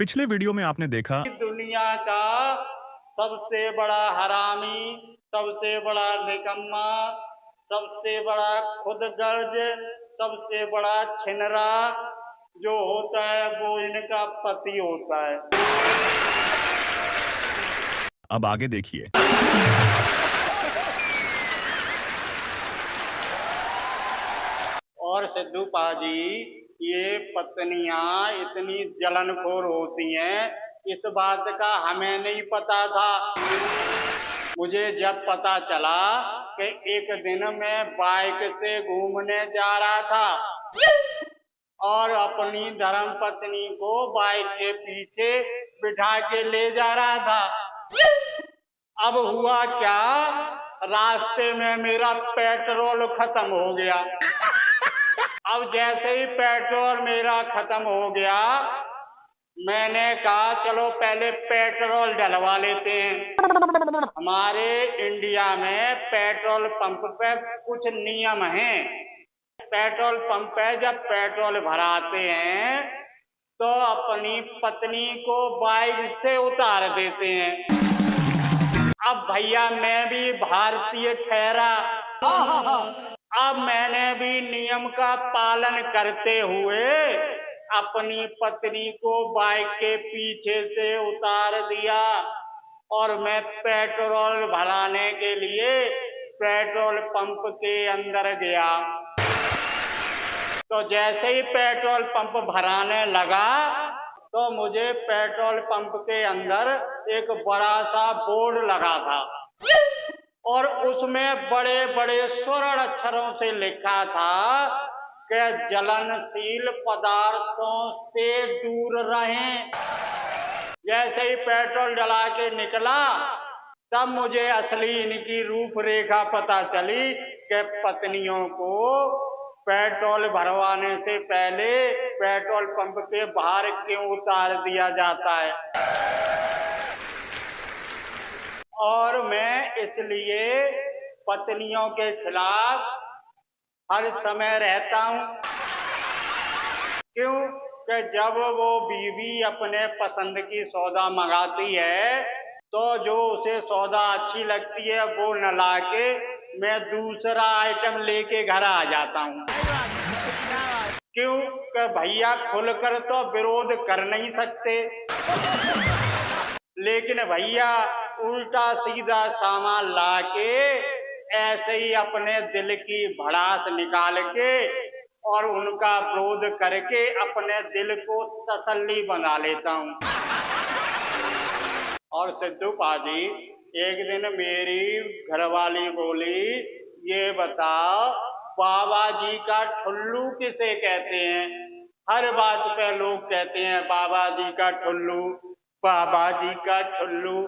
पिछले वीडियो में आपने देखा दुनिया का सबसे बड़ा हरामी, सबसे बड़ा निकम्मा, सबसे बड़ा खुदगर्ज, सबसे बड़ा छिनरा जो होता है वो इनका पति होता है। अब आगे देखिए। और सिद्धू पाजी, ये पत्नियां इतनी जलनखोर होती हैं, इस बात का हमें नहीं पता था। मुझे जब पता चला कि एक दिन मैं बाइक से घूमने जा रहा था और अपनी धर्मपत्नी को बाइक के पीछे बिठा के ले जा रहा था। अब हुआ क्या, रास्ते में मेरा पेट्रोल खत्म हो गया। अब जैसे ही पेट्रोल मेरा खत्म हो गया, मैंने कहा चलो पहले पेट्रोल डलवा लेते हैं। हमारे इंडिया में पेट्रोल पंप पे कुछ नियम हैं। पेट्रोल पंप पे जब पेट्रोल भराते हैं तो अपनी पत्नी को बाइक से उतार देते हैं। अब भैया मैं भी भारतीय ठहरा, अब मैंने भी नियम का पालन करते हुए अपनी पत्नी को बाइक के पीछे से उतार दिया और मैं पेट्रोल भराने के लिए पेट्रोल पंप के अंदर गया। तो जैसे ही पेट्रोल पंप भराने लगा तो मुझे पेट्रोल पंप के अंदर एक बड़ा सा बोर्ड लगा था और उसमें बड़े बड़े स्वर्ण अक्षरों से लिखा था कि जलनशील पदार्थों से दूर रहें। जैसे ही पेट्रोल डला के निकला तब मुझे असली इनकी रूपरेखा पता चली कि पत्नियों को पेट्रोल भरवाने से पहले पेट्रोल पंप के बाहर क्यों उतार दिया जाता है। और मैं इसलिए पत्नियों के खिलाफ हर समय रहता हूं। क्यों कि जब वो बीवी अपने पसंद की सौदा मंगाती है तो जो उसे सौदा अच्छी लगती है वो न लाके मैं दूसरा आइटम लेके घर आ जाता हूँ। क्यों कि भैया खुलकर तो विरोध कर नहीं सकते, लेकिन भैया उल्टा सीधा सामान लाके ऐसे ही अपने दिल की भड़ास निकाल के और उनका विरोध करके अपने दिल को तसल्ली बना लेता हूँ। और सिद्धू पाजी, एक दिन मेरी घरवाली बोली, ये बताओ बाबा जी का ठुल्लू किसे कहते हैं? हर बात पे लोग कहते हैं बाबा जी का ठुल्लू, बाबा जी का ठुल्लू।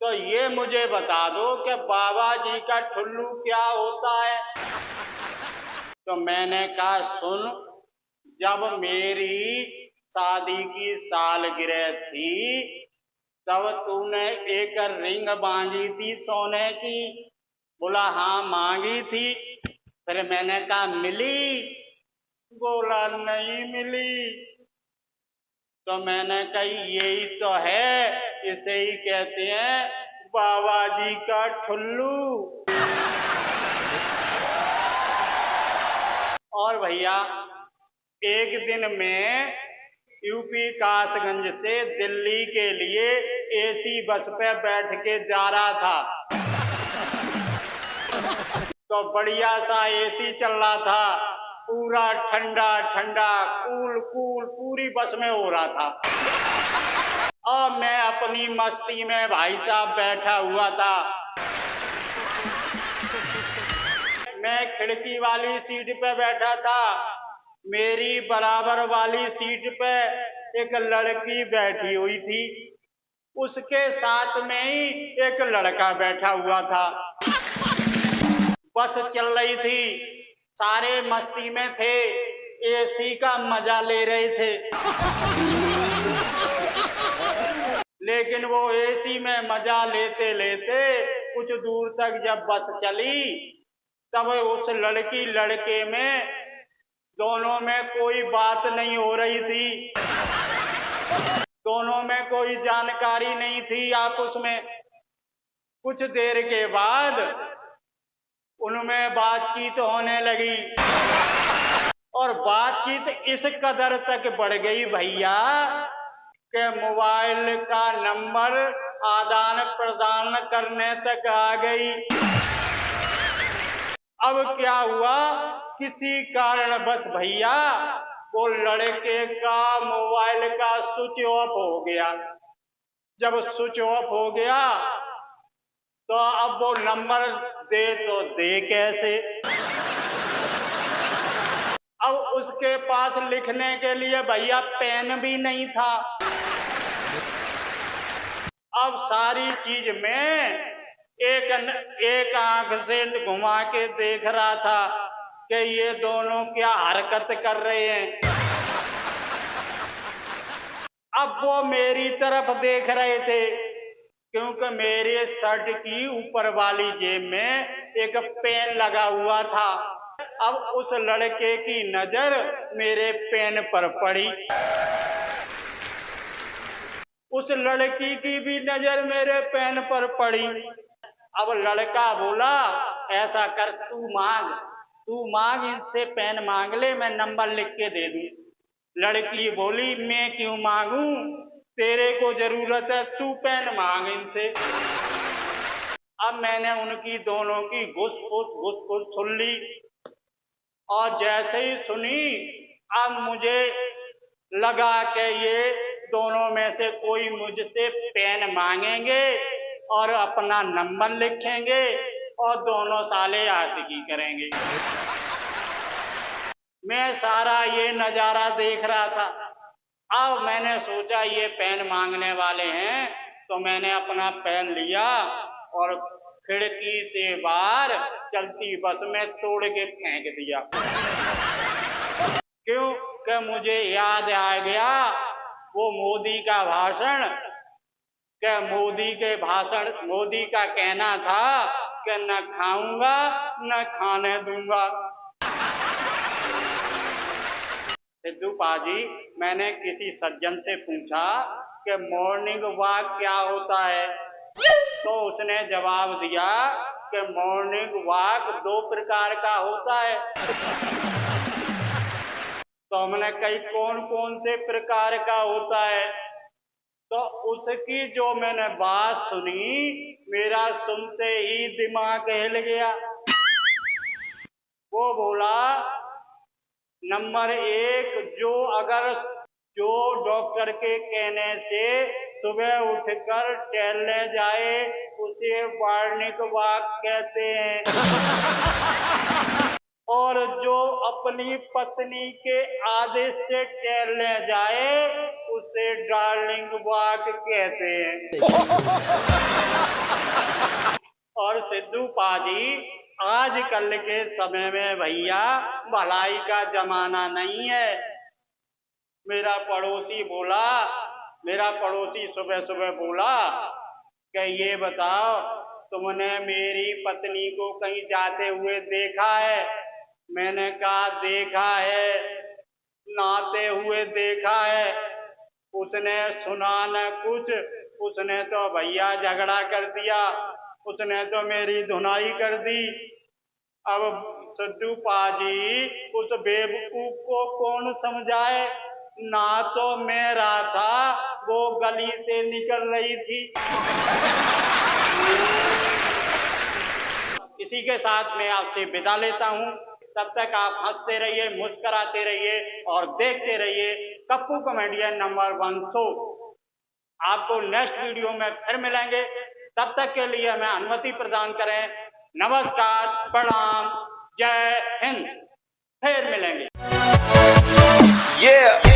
तो ये मुझे बता दो कि बाबा जी का ठुल्लू क्या होता है? तो मैंने कहा सुन, जब मेरी शादी की सालगिरह थी तब तूने एक रिंग मांगी थी सोने की। बोला हाँ मांगी थी। फिर मैंने कहा मिली? बोला नहीं मिली। तो मैंने कहा यही तो है, इसे ही कहते हैं बाबा जी का ठुल्लू। और भैया एक दिन में यूपी कासगंज से दिल्ली के लिए एसी बस पे बैठ के जा रहा था। तो बढ़िया सा एसी चल रहा था, पूरा ठंडा ठंडा कूल कूल पूरी बस में हो रहा था। और मैं अपनी मस्ती में भाई साहब बैठा हुआ था। मैं खिड़की वाली सीट पे बैठा था। मेरी बराबर वाली सीट पे एक लड़की बैठी हुई थी, उसके साथ में ही एक लड़का बैठा हुआ था। बस चल रही थी, सारे मस्ती में थे, एसी का मजा ले रहे थे। लेकिन वो एसी में मजा लेते लेते कुछ दूर तक जब बस चली तब उस लड़की लड़के में दोनों में कोई बात नहीं हो रही थी। दोनों में कोई जानकारी नहीं थी आपस में। कुछ देर के बाद उनमें बातचीत होने लगी और बातचीत इस कदर तक बढ़ गई भैया कि मोबाइल का नंबर आदान प्रदान करने तक आ गई। अब क्या हुआ, किसी कारणवश भैया वो लड़के का मोबाइल का स्विच ऑफ हो गया। जब स्विच ऑफ हो गया तो अब वो नंबर दे तो दे कैसे। अब उसके पास लिखने के लिए भैया पेन भी नहीं था। अब सारी चीज में एक आंख से घुमा के देख रहा था कि ये दोनों क्या हरकत कर रहे हैं। अब वो मेरी तरफ देख रहे थे क्योंकि मेरे शर्ट की ऊपर वाली जेब में एक पेन लगा हुआ था। अब उस लड़के की नजर मेरे पेन पर पड़ी, उस लड़की की भी नजर मेरे पेन पर पड़ी। अब लड़का बोला ऐसा कर, तू मांग इनसे पेन मांग ले, मैं नंबर लिख के दे दूं। लड़की बोली मैं क्यों मांगू, तेरे को जरूरत है, तू पेन मांग इनसे। अब मैंने उनकी दोनों की घुस सुन ली और जैसे ही सुनी अब मुझे लगा कि ये दोनों में से कोई मुझसे पेन मांगेंगे और अपना नंबर लिखेंगे और दोनों साले आशिकी करेंगे। मैं सारा ये नजारा देख रहा था। अब मैंने सोचा ये पेन मांगने वाले हैं, तो मैंने अपना पेन लिया और खिड़की से बाहर चलती बस में तोड़ के फेंक दिया। क्यों कि मुझे याद आ गया वो मोदी का भाषण, कि मोदी का कहना था कि न खाऊंगा न खाने दूंगा। सिद्धू पाजी, मैंने किसी सज्जन से पूछा कि मॉर्निंग वॉक क्या होता है, तो उसने जवाब दिया कि मॉर्निंग वॉक 2 प्रकार का होता है। तो हमने कही कौन कौन से प्रकार का होता है, तो उसकी जो मैंने बात सुनी मेरा सुनते ही दिमाग हिल गया। वो बोला नंबर 1, जो डॉक्टर के कहने से सुबह उठकर टहलने जाए उसे मॉर्निंग वॉक कहते हैं, और जो अपनी पत्नी के आदेश से टहलने जाए उसे डार्लिंग वॉक कहते हैं। और सिद्धू पाजी, आजकल के समय में भैया भलाई का जमाना नहीं है। मेरा पड़ोसी सुबह सुबह बोला कि ये बताओ तुमने मेरी पत्नी को कहीं जाते हुए देखा है? मैंने कहा देखा है, नहाते हुए देखा है। उसने सुना न कुछ, उसने तो भैया झगड़ा कर दिया, उसने तो मेरी धुनाई कर दी। अब सिद्धू पाजी, उस बेवकूफ को कौन समझाए? ना तो मैं रहा था, वो गली से निकल रही थी। इसी के साथ मैं आपसे विदा लेता हूं। तब तक आप हंसते रहिए, मुस्कुराते रहिए और देखते रहिए कप्पू कॉमेडियन नंबर 1 शो। आपको नेक्स्ट वीडियो में फिर मिलेंगे। तब तक के लिए हमें अनुमति प्रदान करें। नमस्कार, प्रणाम, जय हिंद। फिर मिलेंगे। Yeah.